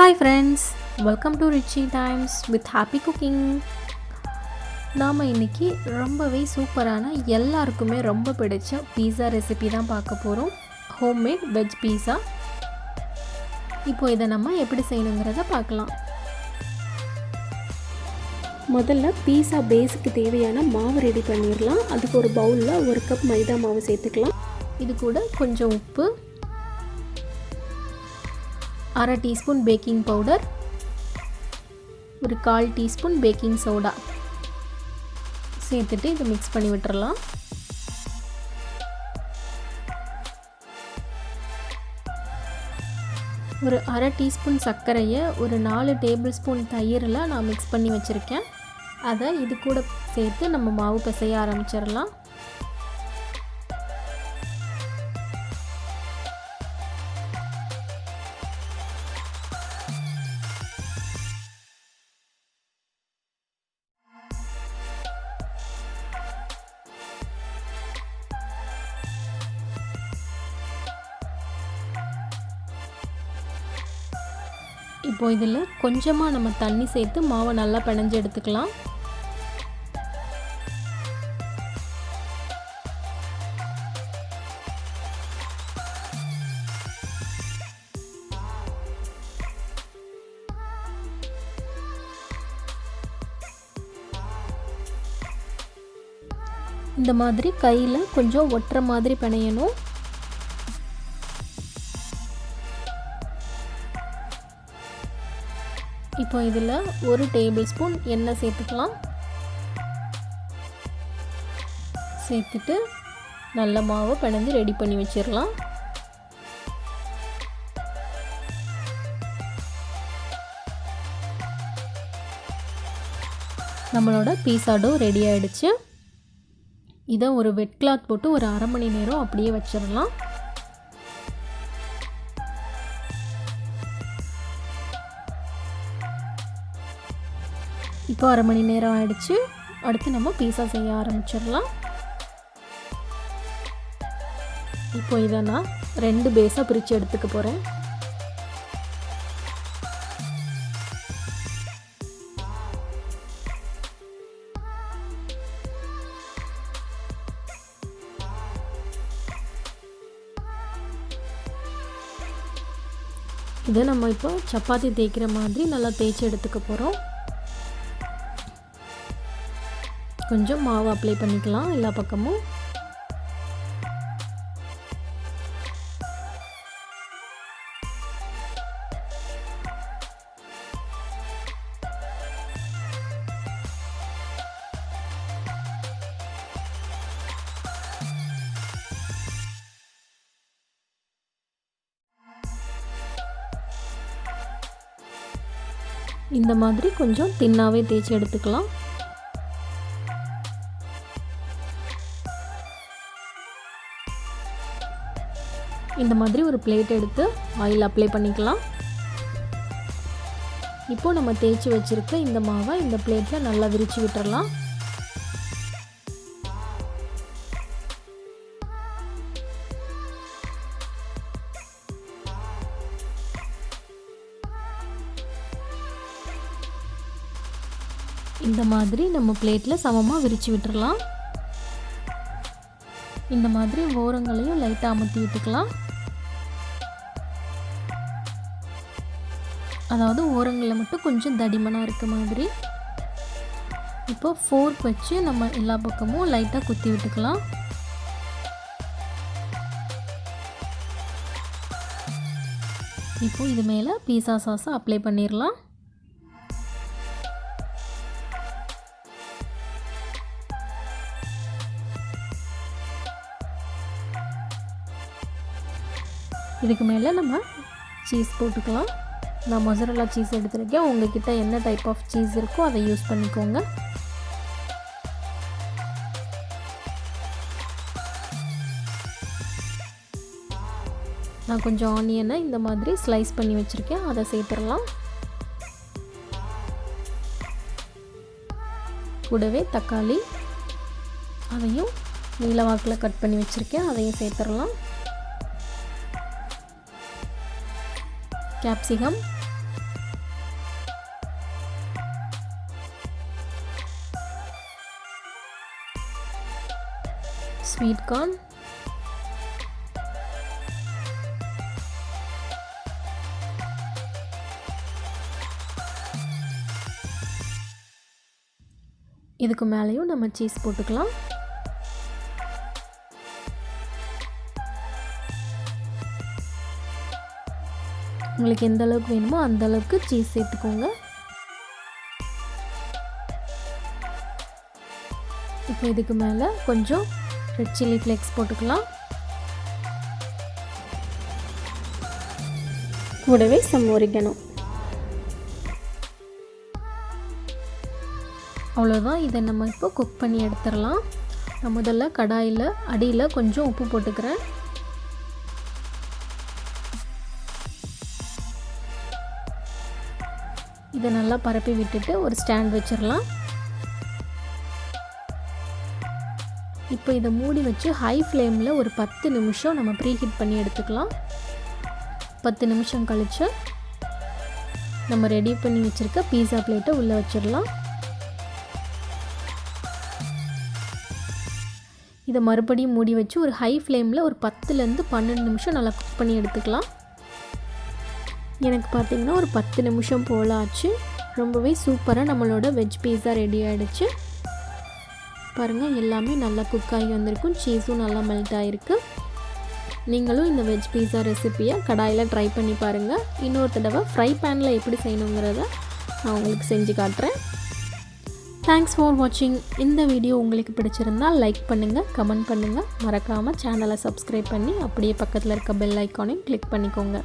Hi friends, welcome to Rechi times with happy cooking. நாம இன்னைக்கு ரொம்பவே சூப்பரான எல்லாருக்குமே ரொம்ப பிடிச்ச பீஸா ரெசிபி தான் பார்க்க போறோம். ஹோம்மேட் வெஜ் பீஸா. இப்போ இதை நம்ம எப்படி செய்யணும்ங்கறத பார்க்கலாம். முதல்ல பீஸா பேஸ்க்கு தேவையான மாவு ரெடி பண்ணிரலாம். அதுக்கு ஒரு பவுல்ல 1 கப் மைதா மாவு சேர்த்துக்கலாம். இது கூட கொஞ்சம் உப்பு, 1/2 டீஸ்பூன் பேக்கிங் பவுடர், ஒரு 1/4 டீஸ்பூன் பேக்கிங் சோடா சேர்த்துட்டு இதை மிக்ஸ் பண்ணி விட்டுறலாம். ஒரு 1/2 டீஸ்பூன் சர்க்கரையை ஒரு 4 டேபிள் ஸ்பூன் தயிரில் நான் மிக்ஸ் பண்ணி வச்சுருக்கேன். அதை இது கூட சேர்த்து நம்ம மாவு பிசைய ஆரம்பிச்சிடலாம். இப்போ இதில் கொஞ்சமாக நம்ம தண்ணி சேர்த்து மாவை நல்லா பிணைஞ்சு எடுத்துக்கலாம். இந்த மாதிரி கையில் கொஞ்சம் ஒட்டுற மாதிரி பிணையணும். இப்போ இதில் 1 டேபிள் ஸ்பூன் எண்ணெய் சேர்த்துக்கலாம். சேர்த்துட்டு நல்ல மாவை பிணைஞ்சு ரெடி பண்ணி வச்சிடலாம். நம்மளோட பீஸா டோ ரெடி ஆகிடுச்சு. இதை ஒரு வெட் கிளாத் போட்டு ஒரு 1/2 மணி நேரம் அப்படியே வச்சிடலாம். இப்போ 1/2 மணி நேரம் ஆயிடுச்சு. அடுத்து நம்ம பீஸா செய்ய ஆரம்பிச்சிடலாம். இப்போ இதை நான் 2 பேஸாக பிரித்து எடுத்துக்க போகிறேன். இதை நம்ம இப்போ சப்பாத்தி தேய்க்கிற மாதிரி நல்லா தேய்ச்சி எடுத்துக்க போகிறோம். கொஞ்சம் மாவு அப்ளை பண்ணிக்கலாம் எல்லா பக்கமும். இந்த மாதிரி கொஞ்சம் தின்னாவே தேய்ச்சி எடுத்துக்கலாம். இந்த மாதிரி ஒரு பிளேட் எடுத்து ஆயில் அப்ளை பண்ணிக்கலாம். இப்போ நம்ம தேய்ச்சி வச்சிருக்க இந்த மாவை இந்த பிளேட்டில் நல்லா விரிச்சு விட்டுறலாம். இந்த மாதிரி நம்ம பிளேட்டில் சமமாக விரிச்சு விட்டுறலாம். இந்த மாதிரி ஓரங்களையும் லைட்டாக அமுத்தி விட்டுக்கலாம். அதாவது ஓரங்களில் மட்டும் கொஞ்சம் தடிமனாக இருக்க மாதிரி. இப்போ ஃபோர்க் வச்சு நம்ம எல்லா பக்கமும் லைட்டாக குத்தி விட்டுக்கலாம். இப்போ இது மேலே பீஸா சாஸை அப்ளை பண்ணிடலாம். இதுக்கு மேலே நம்ம சீஸ் போட்டுக்கலாம். நான் மொசரல்லா சீஸ் எடுத்துருக்கேன். உங்கள்கிட்ட என்ன டைப் ஆஃப் சீஸ் இருக்கோ அதை யூஸ் பண்ணிக்கோங்க. நான் கொஞ்சம் ஆனியனை இந்த மாதிரி ஸ்லைஸ் பண்ணி வச்சுருக்கேன். அதை சேர்த்துடலாம். கூடவே தக்காளி, அதையும் நீல வாக்கில் கட் பண்ணி வச்சுருக்கேன். அதையும் சேர்த்துடலாம். capsicum, ஸ்வீட் கார்ன், இதுக்கு மேலேயும் நம்ம சீஸ் போட்டுக்கலாம். உங்களுக்கு எந்த அளவுக்கு வேணுமோ அந்த அளவுக்கு சீஸ் சேர்த்துக்கோங்க. இப்போ இதுக்கு மேலே கொஞ்சம் ரெட் சில்லி ஃப்ளேக்ஸ் போட்டுக்கலாம். கூடவே சம் ஒரிகனோ. அவ்வளோதான். இதை நம்ம இப்போ குக் பண்ணி எடுத்துடலாம். நான் முதல்ல கடாயில் அடியில் கொஞ்சம் உப்பு போட்டுக்கிறேன். இதை நல்லா பரப்பி விட்டுட்டு ஒரு ஸ்டாண்ட் வச்சிடலாம். இப்போ இதை மூடி வச்சு ஹை ஃப்ளேமில் ஒரு 10 நிமிஷம் நம்ம ப்ரீஹீட் பண்ணி எடுத்துக்கலாம். 10 நிமிஷம் கழிச்சு நம்ம ரெடி பண்ணி வச்சுருக்க பீஸா பிளேட்டை உள்ளே வச்சிடலாம். இதை மறுபடியும் மூடி வச்சு ஒரு ஹை ஃப்ளேமில் ஒரு 10லேருந்து 12 நிமிஷம் நல்லா குக் பண்ணி எடுத்துக்கலாம். எனக்கு பார்த்திங்கன்னா ஒரு 10 நிமிஷம் போல் ஆச்சு. ரொம்பவே சூப்பராக நம்மளோட வெஜ் பீஸா ரெடி ஆகிடுச்சு. பாருங்கள், எல்லாமே நல்லா குக் ஆகி வந்திருக்கும். சீஸும் நல்லா மெல்ட் ஆகிருக்கு. நீங்களும் இந்த வெஜ் பீஸா ரெசிப்பியை கடாயில் ட்ரை பண்ணி பாருங்கள். இன்னொரு தடவை ஃப்ரை பேனில் எப்படி செய்யணுங்கிறத நான் உங்களுக்கு செஞ்சு காட்டுறேன். தேங்க்ஸ் ஃபார் வாட்சிங். இந்த வீடியோ உங்களுக்கு பிடிச்சிருந்தால் லைக் பண்ணுங்கள், கமெண்ட் பண்ணுங்கள். மறக்காமல் சேனலை சப்ஸ்கிரைப் பண்ணி அப்படியே பக்கத்தில் இருக்க பெல் ஐக்கானையும் கிளிக் பண்ணிக்கோங்க.